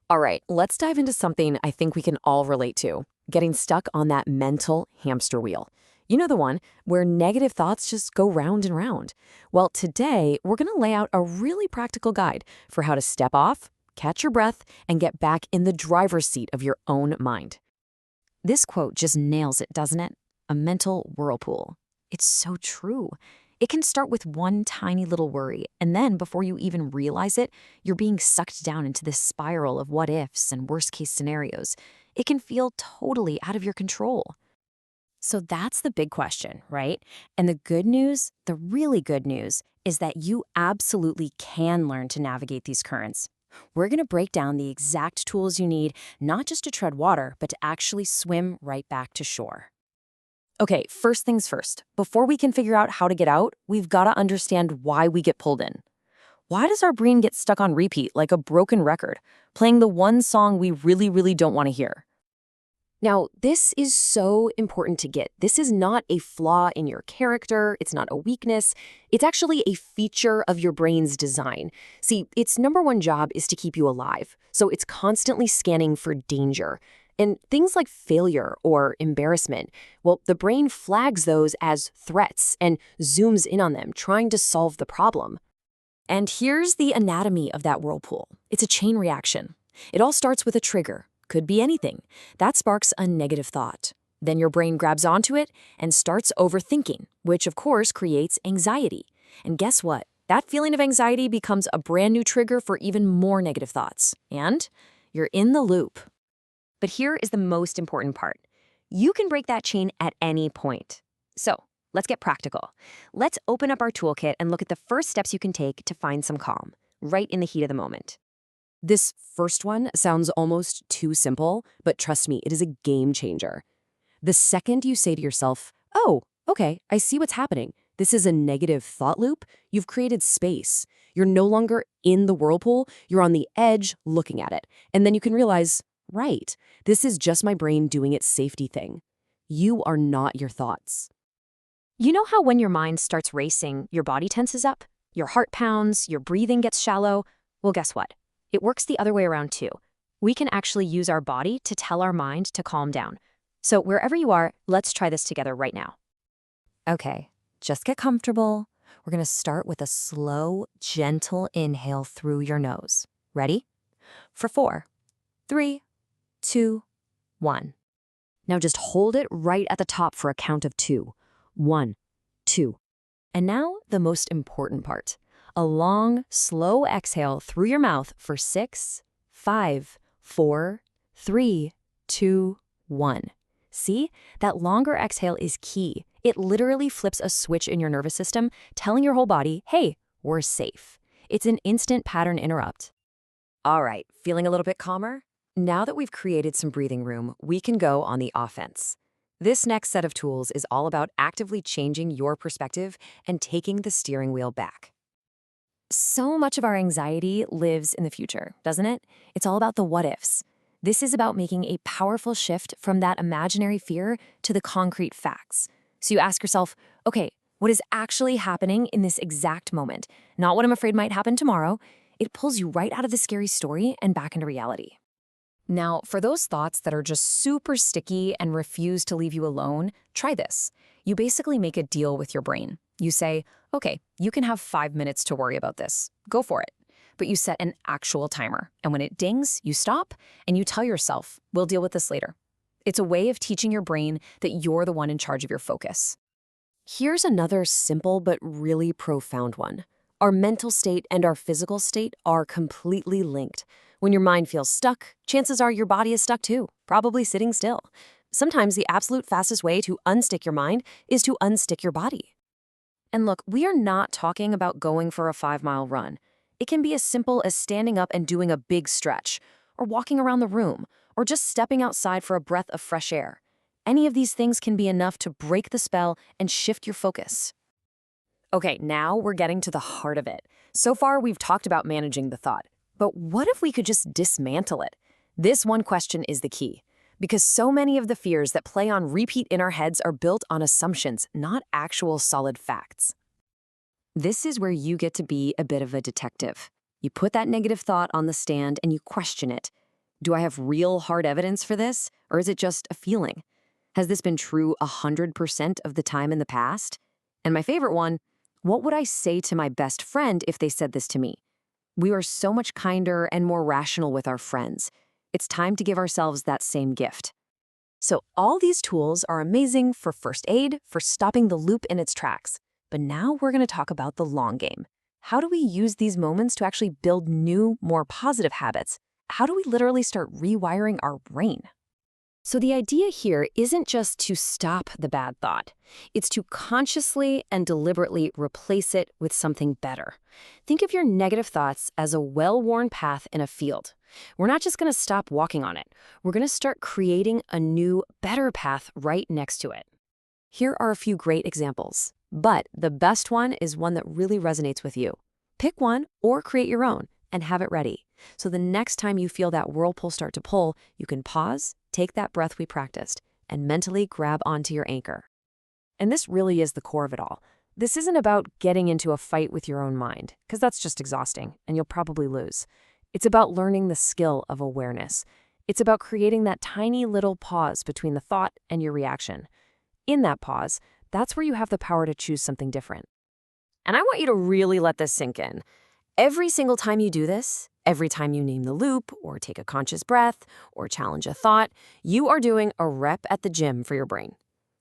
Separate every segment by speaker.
Speaker 1: All right, let's dive into something I think we can all relate to, getting stuck on that mental hamster wheel. You know the one where negative thoughts just go round and round. Well, today we're going to lay out a really practical guide for how to step off, catch your breath, and get back in the driver's seat of your own mind. This quote just nails it, doesn't it? A mental whirlpool. It's so true. It can start with one tiny little worry, and then before you even realize it, you're being sucked down into this spiral of what ifs and worst case scenarios. It can feel totally out of your control. So that's the big question, right? And the good news, the really good news, is that you absolutely can learn to navigate these currents. We're going to break down the exact tools you need, not just to tread water, but to actually swim right back to shore. Okay, first things first. Before we can figure out how to get out, we've got to understand why we get pulled in. Why does our brain get stuck on repeat like a broken record, playing the one song we really don't want to hear? Now, this is so important to get. This is not a flaw in your character. It's not a weakness. It's actually a feature of your brain's design. See, its number one job is to keep you alive. So it's constantly scanning for danger. And things like failure or embarrassment, well, the brain flags those as threats and zooms in on them, trying to solve the problem. And here's the anatomy of that whirlpool. It's a chain reaction. It all starts with a trigger. Could be anything. That sparks a negative thought. Then your brain grabs onto it and starts overthinking, which of course creates anxiety. And guess what? That feeling of anxiety becomes a brand new trigger for even more negative thoughts. And you're in the loop. But here is the most important part. You can break that chain at any point. So let's get practical. Let's open up our toolkit and look at the first steps you can take to find some calm, right in the heat of the moment. This first one sounds almost too simple, but trust me, it is a game changer. The second you say to yourself, oh, okay, I see what's happening. This is a negative thought loop. You've created space. You're no longer in the whirlpool. You're on the edge looking at it. And then you can realize, right, this is just my brain doing its safety thing. You are not your thoughts. You know how when your mind starts racing, your body tenses up? Your heart pounds, your breathing gets shallow? Well, guess what? It works the other way around too. We can actually use our body to tell our mind to calm down. So wherever you are, let's try this together right now. Okay, just get comfortable. We're going to start with a slow, gentle inhale through your nose. Ready? For 4, 3, 2, 1. Now just hold it right at the top for a count of 2. 1, 2. And now the most important part. A long, slow exhale through your mouth for 6, 5, 4, 3, 2, 1. See? That longer exhale is key. It literally flips a switch in your nervous system, telling your whole body, hey, we're safe. It's an instant pattern interrupt. All right, feeling a little bit calmer? Now that we've created some breathing room, we can go on the offense. This next set of tools is all about actively changing your perspective and taking the steering wheel back. So much of our anxiety lives in the future, doesn't it? It's all about the what-ifs. This is about making a powerful shift from that imaginary fear to the concrete facts. So you ask yourself, okay, what is actually happening in this exact moment? Not what I'm afraid might happen tomorrow. It pulls you right out of the scary story and back into reality. Now, for those thoughts that are just super sticky and refuse to leave you alone, try this. You basically make a deal with your brain. You say, okay, you can have 5 minutes to worry about this. Go for it. But you set an actual timer. And when it dings, you stop and you tell yourself, we'll deal with this later. It's a way of teaching your brain that you're the one in charge of your focus. Here's another simple but really profound one. Our mental state and our physical state are completely linked. When your mind feels stuck, chances are your body is stuck too, probably sitting still. Sometimes the absolute fastest way to unstick your mind is to unstick your body. And look, we are not talking about going for a 5-mile run. It can be as simple as standing up and doing a big stretch, or walking around the room, or just stepping outside for a breath of fresh air. Any of these things can be enough to break the spell and shift your focus. Okay, now we're getting to the heart of it. So far, we've talked about managing the thought. But what if we could just dismantle it? This one question is the key. Because so many of the fears that play on repeat in our heads are built on assumptions, not actual solid facts. This is where you get to be a bit of a detective. You put that negative thought on the stand and you question it. Do I have real hard evidence for this, or is it just a feeling? Has this been true 100% of the time in the past? And my favorite one, what would I say to my best friend if they said this to me? We are so much kinder and more rational with our friends. It's time to give ourselves that same gift. So all these tools are amazing for first aid, for stopping the loop in its tracks. But now we're going to talk about the long game. How do we use these moments to actually build new, more positive habits? How do we literally start rewiring our brain? So the idea here isn't just to stop the bad thought. It's to consciously and deliberately replace it with something better. Think of your negative thoughts as a well-worn path in a field. We're not just going to stop walking on it. We're going to start creating a new, better path right next to it. Here are a few great examples, but the best one is one that really resonates with you. Pick one or create your own and have it ready. So the next time you feel that whirlpool start to pull, you can pause, take that breath we practiced, and mentally grab onto your anchor. And this really is the core of it all. This isn't about getting into a fight with your own mind, because that's just exhausting, and you'll probably lose. It's about learning the skill of awareness. It's about creating that tiny little pause between the thought and your reaction. In that pause, that's where you have the power to choose something different. And I want you to really let this sink in. Every single time you do this, every time you name the loop, or take a conscious breath, or challenge a thought, you are doing a rep at the gym for your brain.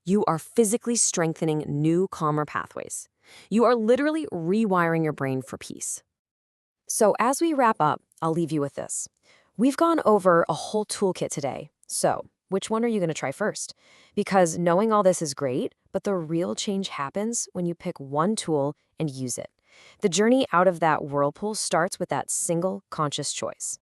Speaker 1: You are physically strengthening new, calmer pathways. You are literally rewiring your brain for peace. So as we wrap up, I'll leave you with this. We've gone over a whole toolkit today. So which one are you going to try first? Because knowing all this is great, but the real change happens when you pick one tool and use it. The journey out of that whirlpool starts with that single conscious choice.